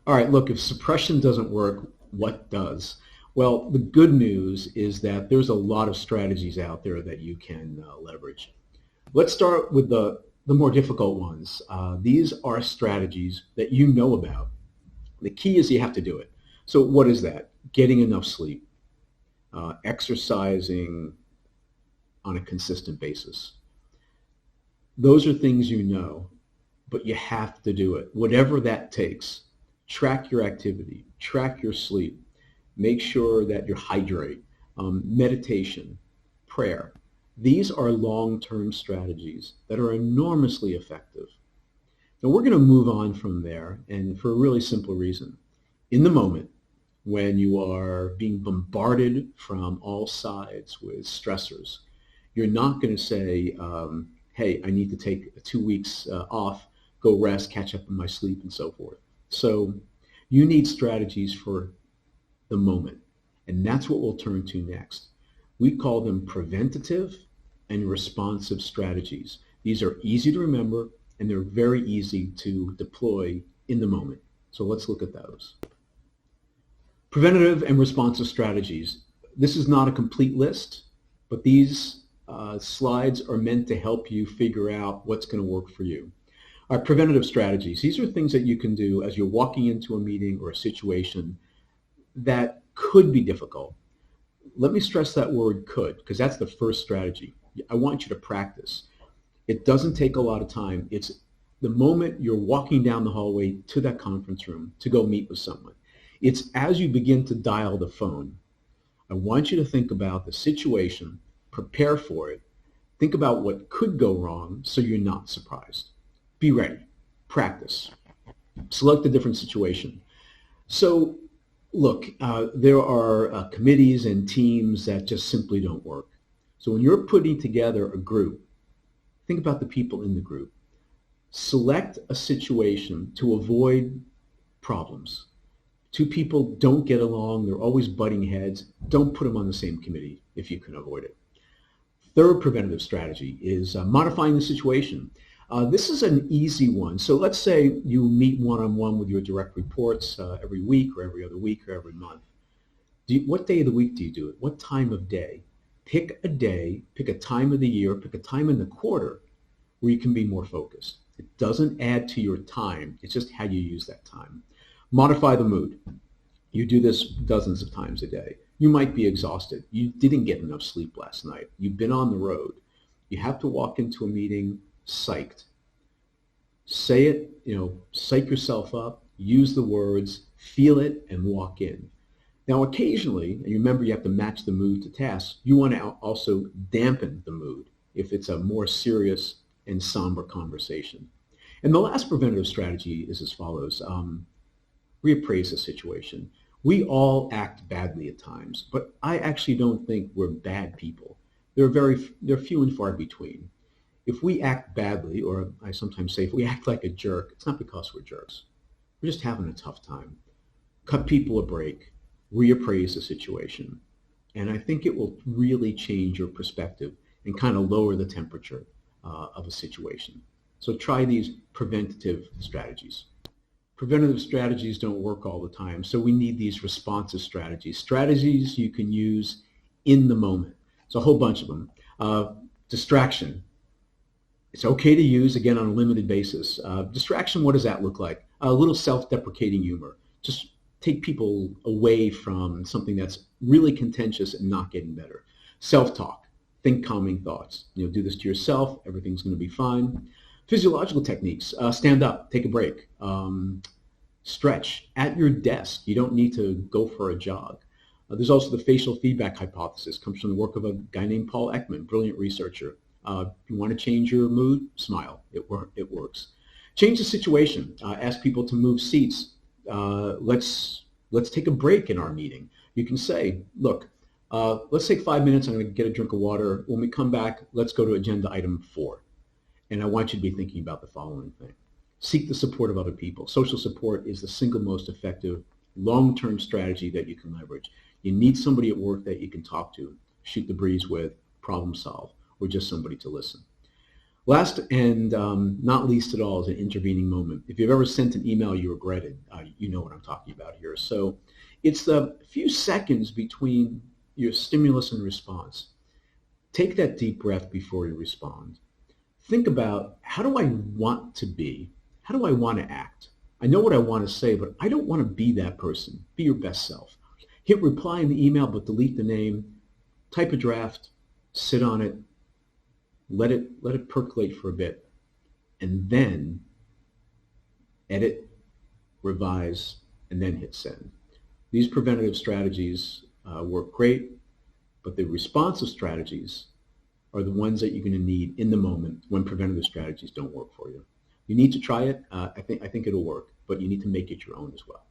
All right, look, if suppression doesn't work, what does? Well, the good news is that there's a lot of strategies out there that you can leverage. Let's start with the more difficult ones. These are strategies that you know about. The key is you have to do it. So, what is that? Getting enough sleep, exercising on a consistent basis. Those are things you know, but you have to do it, whatever that takes. Track your activity, track your sleep, make sure that you hydrate, meditation, prayer. These are long-term strategies that are enormously effective. Now we're going to move on from there, and for a really simple reason. In the moment, when you are being bombarded from all sides with stressors, you're not going to say, hey, I need to take 2 weeks off, go rest, catch up on my sleep, and so forth. So you need strategies for the moment. And that's what we'll turn to next. We call them preventative and responsive strategies. These are easy to remember and they're very easy to deploy in the moment. So let's look at those. Preventative and responsive strategies. This is not a complete list, but these slides are meant to help you figure out what's going to work for you. Our preventative strategies. These are things that you can do as you're walking into a meeting or a situation that could be difficult. Let me stress that word could, because that's the first strategy. I want you to practice. It doesn't take a lot of time. It's the moment you're walking down the hallway to that conference room to go meet with someone. It's as you begin to dial the phone. I want you to think about the situation, prepare for it, think about what could go wrong so you're not surprised. Be ready. Practice. Select a different situation. So look, there are committees and teams that just simply don't work. So when you're putting together a group, think about the people in the group. Select a situation to avoid problems. Two people don't get along, they're always butting heads. Don't put them on the same committee if you can avoid it. Third preventative strategy is modifying the situation. This is an easy one. So let's say you meet one-on-one with your direct reports every week or every other week or every month. What day of the week do you do it? What time of day? Pick a day, pick a time of the year, pick a time in the quarter where you can be more focused. It doesn't add to your time. It's just how you use that time. Modify the mood. You do this dozens of times a day. You might be exhausted. You didn't get enough sleep last night. You've been on the road. You have to walk into a meeting psyched. Say it, psych yourself up, use the words, feel it, and walk in. Now, occasionally, and remember you have to match the mood to task, you want to also dampen the mood if it's a more serious and somber conversation. And the last preventative strategy is as follows. Reappraise the situation. We all act badly at times, but I actually don't think we're bad people. They're few and far between. If we act badly, or I sometimes say if we act like a jerk, it's not because we're jerks. We're just having a tough time. Cut people a break, reappraise the situation. And I think it will really change your perspective and kind of lower the temperature of a situation. So try these preventative strategies. Preventative strategies don't work all the time, so we need these responsive strategies. Strategies you can use in the moment. It's a whole bunch of them. Distraction. It's okay to use, again, on a limited basis. Distraction, what does that look like? A little self-deprecating humor. Just take people away from something that's really contentious and not getting better. Self-talk. Think calming thoughts. Do this to yourself. Everything's going to be fine. Physiological techniques. Stand up. Take a break. Stretch at your desk. You don't need to go for a jog. There's also the facial feedback hypothesis. Comes from the work of a guy named Paul Ekman, brilliant researcher. You want to change your mood? Smile. It works. Change the situation. Ask people to move seats. Let's take a break in our meeting. You can say, look, let's take 5 minutes. I'm going to get a drink of water. When we come back, let's go to agenda item 4. And I want you to be thinking about the following thing. Seek the support of other people. Social support is the single most effective long-term strategy that you can leverage. You need somebody at work that you can talk to, shoot the breeze with, problem solve, or just somebody to listen. Last and not least at all is an intervening moment. If you've ever sent an email you regretted, you know what I'm talking about here. So it's the few seconds between your stimulus and response. Take that deep breath before you respond. Think about, how do I want to be? How do I want to act? I know what I want to say, but I don't want to be that person. Be your best self. Hit reply in the email, but delete the name. Type a draft, sit on it, let it percolate for a bit, and then edit, revise, and then hit send. These preventative strategies work great, but the responsive strategies are the ones that you're going to need in the moment when preventative strategies don't work for you. You need to try it. I think it'll work, but you need to make it your own as well.